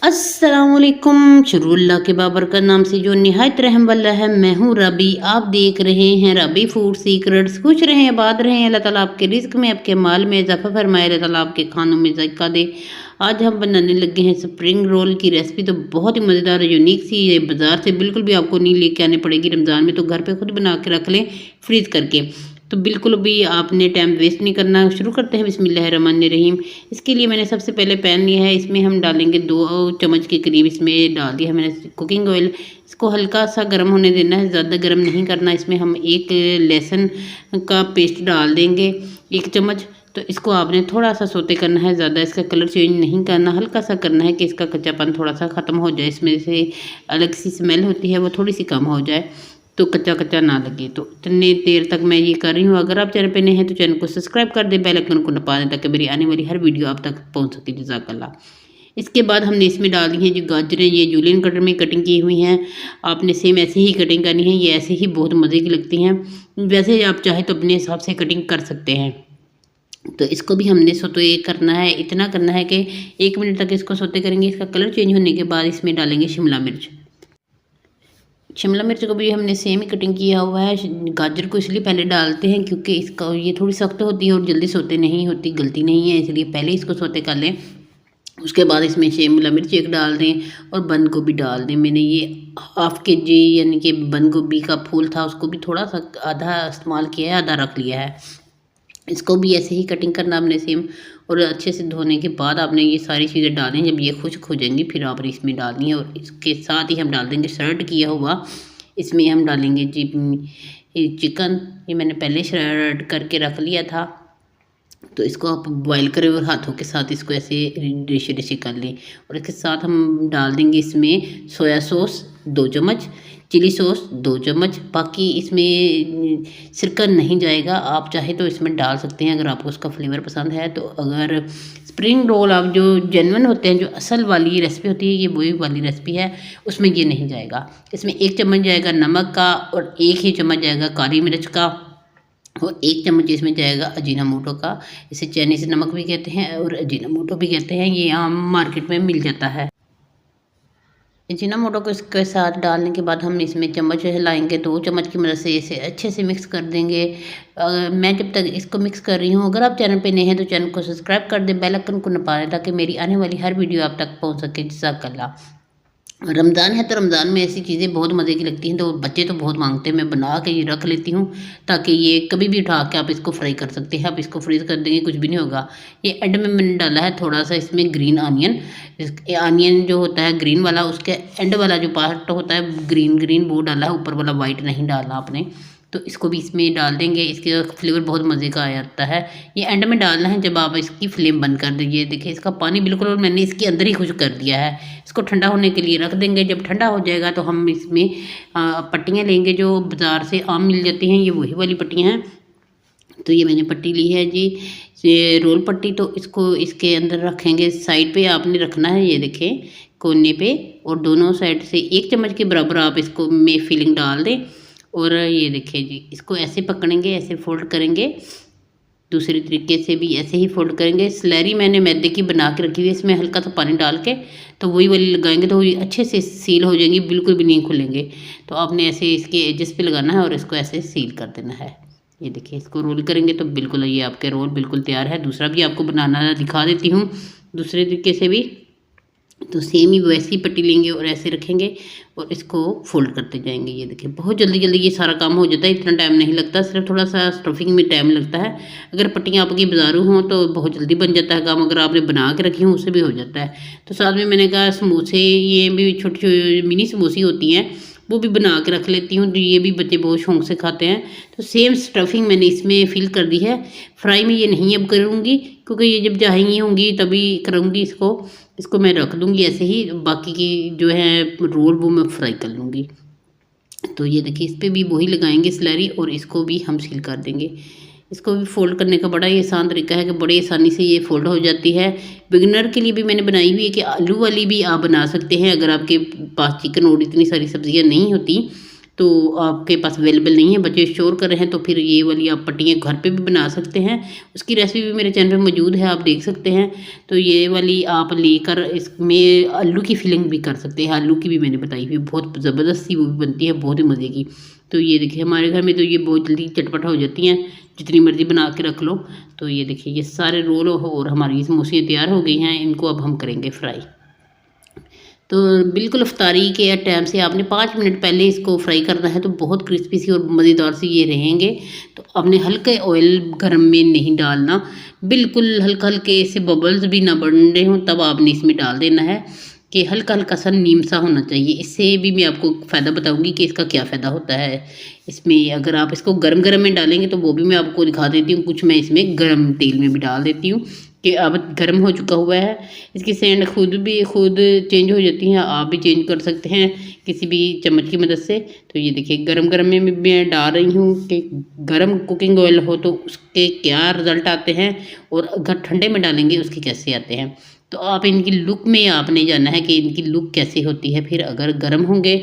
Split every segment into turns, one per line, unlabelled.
अस्सलामुअलैकुम। शुरुल्लाह के बाबर का नाम से जो निहायत रहम वाला है। मैं हूँ रबी। आप देख रहे हैं रबी फूड सीक्रेट्स। खुश रहें, आबाद रहें। अल्लाह ताला आपके रिस्क में, आपके माल में इजाफा फरमाए। अल्लाह ताला आपके खानों में जायका दे। आज हम बनाने लगे हैं स्प्रिंग रोल की रेसिपी। तो बहुत ही मज़ेदार यूनिक सी है। बाज़ार से बिल्कुल भी आपको नहीं लेके आने पड़ेगी रमज़ान में। तो घर पे खुद बना के रख लें फ्रीज़ करके। तो बिल्कुल भी आपने टाइम वेस्ट नहीं करना। शुरू करते हैं बिस्मिल्लाहिर्रहमानिर्रहीम। इसके लिए मैंने सबसे पहले पैन लिया है। इसमें हम डालेंगे 2 चम्मच के करीब इसमें डाल दिया है मैंने कुकिंग ऑयल। इसको हल्का सा गर्म होने देना है, ज़्यादा गर्म नहीं करना। इसमें हम 1 लहसुन का पेस्ट डाल देंगे 1 चम्मच। तो इसको आपने थोड़ा सा सोते करना है, ज़्यादा इसका कलर चेंज नहीं करना, हल्का सा करना है कि इसका कच्चापन थोड़ा सा ख़त्म हो जाए। इसमें से अलग सी स्मेल होती है वो थोड़ी सी कम हो जाए, तो कच्चा कच्चा ना लगे। तो इतने देर तक मैं ये कर रही हूँ। अगर आप चैनल पे नए हैं तो चैनल को सब्सक्राइब कर दें, बेल आइकन को दबा दें ताकि मेरी आने वाली हर वीडियो आप तक पहुँच सके। जज़ाकल्लाह। इसके बाद हमने इसमें डाल दी हैं जो गाजरें, ये जूलियन कटर में कटिंग की हुई हैं। आपने सेम ऐसे ही कटिंग करनी है। ये ऐसे ही बहुत मज़े की लगती हैं। वैसे आप चाहे तो अपने हिसाब से कटिंग कर सकते हैं। तो इसको भी हमने सोते करना है। इतना करना है कि 1 मिनट तक इसको सोते करेंगे। इसका कलर चेंज होने के बाद इसमें डालेंगे शिमला मिर्च। शिमला मिर्च को भी हमने सेम ही कटिंग किया हुआ है। गाजर को इसलिए पहले डालते हैं क्योंकि इसका ये थोड़ी सख्त होती है और जल्दी सोते नहीं होती, गलती नहीं है, इसलिए पहले इसको सोते कर लें। उसके बाद इसमें शिमला मिर्च एक डाल दें और बंद गोभी डाल दें। मैंने ये ½ kg यानी कि बंद गोभी का फूल था, उसको भी थोड़ा सा आधा इस्तेमाल किया है, आधा रख लिया है। इसको भी ऐसे ही कटिंग करना आपने सेम। और अच्छे से धोने के बाद आपने ये सारी चीज़ें डालें। जब ये खुश्क हो जाएंगी फिर आपने इसमें डालनी है। और इसके साथ ही हम डाल देंगे श्रेड किया हुआ। इसमें हम डालेंगे जी चिकन। ये मैंने पहले श्रेड करके रख लिया था। तो इसको आप बॉईल करें और हाथों के साथ इसको ऐसे रेशे रेशे कर लें। और इसके साथ हम डाल देंगे इसमें सोया सॉस 2 चम्मच, चिली सॉस 2 चम्मच। बाकी इसमें सिरका नहीं जाएगा, आप चाहे तो इसमें डाल सकते हैं अगर आपको उसका फ्लेवर पसंद है तो। अगर स्प्रिंग रोल आप जो जेन्युइन होते हैं, जो असल वाली रेसिपी होती है, ये वही वाली रेसिपी है, उसमें ये नहीं जाएगा। इसमें 1 चम्मच जाएगा नमक का और 1 ही चम्मच जाएगा काली मिर्च का और 1 चम्मच इसमें जाएगा अजीनामोटो का। इसे चाइनीज़ नमक भी कहते हैं और अजीनामोटो भी कहते हैं। ये आम मार्केट में मिल जाता है। अजीनामोटो को इसके साथ डालने के बाद हम इसमें चम्मच हिलाएंगे, 2 चम्मच की मदद से इसे अच्छे से मिक्स कर देंगे। मैं जब तक इसको मिक्स कर रही हूँ, अगर आप चैनल पे नए हैं तो चैनल को सब्सक्राइब कर दें, बेल आइकन को दबा दें ताकि मेरी आने वाली हर वीडियो आप तक पहुँच सके। जज़ाकल्लाह। रमज़ान है तो रमज़ान में ऐसी चीज़ें बहुत मज़े की लगती हैं। तो बच्चे तो बहुत मांगते हैं, मैं बना के ये रख लेती हूँ ताकि ये कभी भी उठा के आप इसको फ्राई कर सकते हैं। आप इसको फ्रीज़ कर देंगे, कुछ भी नहीं होगा। ये एंड में मैंने डाला है थोड़ा सा इसमें ग्रीन आनियन। आनियन जो होता है ग्रीन वाला, उसके एंड वाला जो पार्ट होता है ग्रीन ग्रीन, वो डाला है, ऊपर वाला वाइट नहीं डालना आपने। तो इसको भी इसमें डाल देंगे। इसके फ्लेवर बहुत मज़े का आ जाता है। ये एंड में डालना है जब आप इसकी फ्लेम बंद कर देंगे। देखिए इसका पानी बिल्कुल और मैंने इसके अंदर ही खुश्क कर दिया है। इसको ठंडा होने के लिए रख देंगे। जब ठंडा हो जाएगा तो हम इसमें पट्टियाँ लेंगे जो बाज़ार से आम मिल जाती हैं। ये वही वाली पट्टियाँ हैं। तो ये मैंने पट्टी ली है जी, ये रोल पट्टी। तो इसको इसके अंदर रखेंगे। साइड पे आपने रखना है, ये देखें कोने पे, और दोनों साइड से 1 चम्मच के बराबर आप इसको में फिलिंग डाल दें। और ये देखिए जी, इसको ऐसे पकड़ेंगे, ऐसे फोल्ड करेंगे। दूसरे तरीके से भी ऐसे ही फोल्ड करेंगे। स्लैरी मैंने मैदे की बना के रखी हुई है, इसमें हल्का सा पानी डाल के तो वही वाली लगाएंगे तो ये अच्छे से सील हो जाएंगी, बिल्कुल भी नहीं खुलेंगे। तो आपने ऐसे इसके एजेस पे लगाना है और इसको ऐसे सील कर देना है। ये देखिए इसको रोल करेंगे तो बिल्कुल ये आपके रोल बिल्कुल तैयार है। दूसरा भी आपको बनाना दिखा देती हूँ दूसरे तरीके से भी। तो सेम ही वैसी पट्टी लेंगे और ऐसे रखेंगे और इसको फोल्ड करते जाएंगे। ये देखिए बहुत जल्दी जल्दी ये सारा काम हो जाता है, इतना टाइम नहीं लगता, सिर्फ थोड़ा सा स्टफिंग में टाइम लगता है। अगर पट्टियाँ आपकी बाजारू हों तो बहुत जल्दी बन जाता है काम, अगर आपने बना के रखी हों उससे भी हो जाता है। तो साथ में मैंने कहा समोसे, ये भी छोटी छोटी मिनी समोसी होती हैं, वो भी बना के रख लेती हूँ। ये भी बच्चे बहुत शौक से खाते हैं। तो सेम स्टफिंग मैंने इसमें फिल कर दी है। फ्राई में ये नहीं अब करूँगी क्योंकि ये जब जाएंगी होंगी तभी करूँगी इसको मैं रख दूँगी ऐसे ही। बाकी की जो है रोल वो मैं फ्राई कर लूँगी। तो ये देखिए इस पर भी वही लगाएंगे स्लैरी और इसको भी हम सील कर देंगे। इसको भी फ़ोल्ड करने का बड़ा ही आसान तरीका है कि बड़ी आसानी से ये फ़ोल्ड हो जाती है। बिगिनर के लिए भी मैंने बनाई हुई है कि आलू वाली भी आप बना सकते हैं। अगर आपके पास चिकन और इतनी सारी सब्जियां नहीं होती तो आपके पास अवेलेबल नहीं है, बच्चे शोर कर रहे हैं, तो फिर ये वाली आप पट्टियाँ घर पे भी बना सकते हैं। उसकी रेसिपी भी मेरे चैनल पे मौजूद है, आप देख सकते हैं। तो ये वाली आप लेकर इसमें आलू की फिलिंग भी कर सकते हैं। आलू की भी मैंने बताई हुई, बहुत ज़बरदस्त सी वो भी बनती है, बहुत ही मज़े की। तो ये देखिए हमारे घर में तो ये बहुत जल्दी चटपट हो जाती हैं, जितनी मर्ज़ी बना के रख लो। तो ये देखिए ये सारे रोल और हमारी समोसियाँ तैयार हो गई हैं, इनको अब हम करेंगे फ्राई। तो बिल्कुल अफ्तारी के टाइम से आपने 5 मिनट पहले इसको फ्राई करना है, तो बहुत क्रिस्पी सी और मज़ेदार सी ये रहेंगे। तो आपने हल्के ऑयल गर्म में नहीं डालना, बिल्कुल हल्का हल्के से बबल्स भी ना बन रहे हों तब आपने इसमें डाल देना है, कि हल्का हल्का सा नीम सा होना चाहिए। इससे भी मैं आपको फ़ायदा बताऊंगी कि इसका क्या फ़ायदा होता है इसमें। अगर आप इसको गरम गरम में डालेंगे तो वो भी मैं आपको दिखा देती हूँ, कुछ मैं इसमें गरम तेल में भी डाल देती हूँ कि अब गर्म हो चुका हुआ है। इसकी सेंड खुद चेंज हो जाती हैं, आप भी चेंज कर सकते हैं किसी भी चम्मच की मदद से। तो ये देखिए गरम गरम में मैं डाल रही हूँ कि गरम कुकिंग ऑयल हो तो उसके क्या रिज़ल्ट आते हैं, और अगर ठंडे में डालेंगे उसके कैसे आते हैं। तो आप इनकी लुक में आपने जानना है कि इनकी लुक कैसी होती है। फिर अगर गर्म होंगे,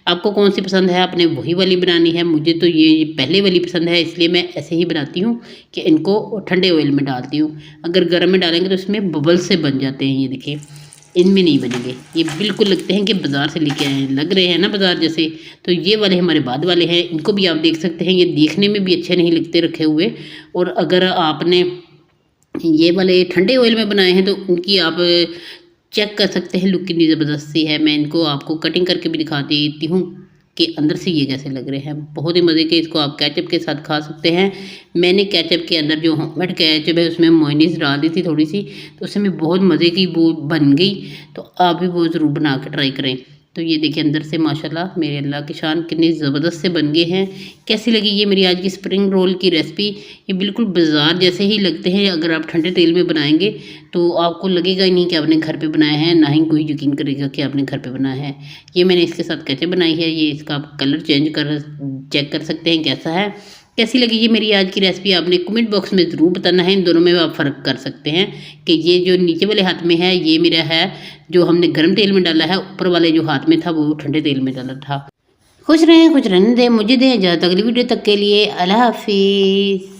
आपको कौन सी पसंद है आपने वही वाली बनानी है। मुझे तो ये पहले वाली पसंद है, इसलिए मैं ऐसे ही बनाती हूँ कि इनको ठंडे ऑयल में डालती हूँ। अगर गर्म में डालेंगे तो इसमें बबल से बन जाते हैं। ये देखिए इनमें नहीं बनेंगे, ये बिल्कुल लगते हैं कि बाज़ार से लेके आए हैं, लग रहे हैं ना बाज़ार जैसे। तो ये वाले हमारे बाद वाले हैं, इनको भी आप देख सकते हैं, ये देखने में भी अच्छे नहीं लगते रखे हुए। और अगर आपने ये वाले ठंडे ऑयल में बनाए हैं तो उनकी आप चेक कर सकते हैं लुक कितनी ज़बरदस्त सी है। मैं इनको आपको कटिंग करके भी दिखा देती हूँ कि अंदर से ये कैसे लग रहे हैं, बहुत ही मज़े के। इसको आप केचप के साथ खा सकते हैं। मैंने केचप के अंदर जो होममेड केचप है उसमें मेयोनीज़ डाल दी थी थोड़ी सी, तो उससे में बहुत मज़े की वो बन गई। तो आप भी वो ज़रूर बना के ट्राई करें। तो ये देखिए अंदर से माशाल्लाह मेरे अल्लाह की शान कितनी ज़बरदस्त से बन गए हैं। कैसी लगी ये मेरी आज की स्प्रिंग रोल की रेसिपी। ये बिल्कुल बाज़ार जैसे ही लगते हैं, अगर आप ठंडे तेल में बनाएंगे तो आपको लगेगा ही नहीं कि आपने घर पे बनाया है, ना ही कोई यकीन करेगा कि आपने घर पे बनाया है। ये मैंने इसके साथ कैसे बनाई है, ये इसका आप कलर चेक कर सकते हैं कैसा है। कैसी लगी ये मेरी आज की रेसिपी आपने कमेंट बॉक्स में ज़रूर बताना है। इन दोनों में आप फ़र्क कर सकते हैं कि ये जो नीचे वाले हाथ में है ये मेरा है जो हमने गर्म तेल में डाला है, ऊपर वाले जो हाथ में था वो ठंडे तेल में डाला था। खुश रहें, खुश रहने दें, मुझे दें इजाज़त अगली वीडियो तक के लिए। अल्लाह हाफिज़।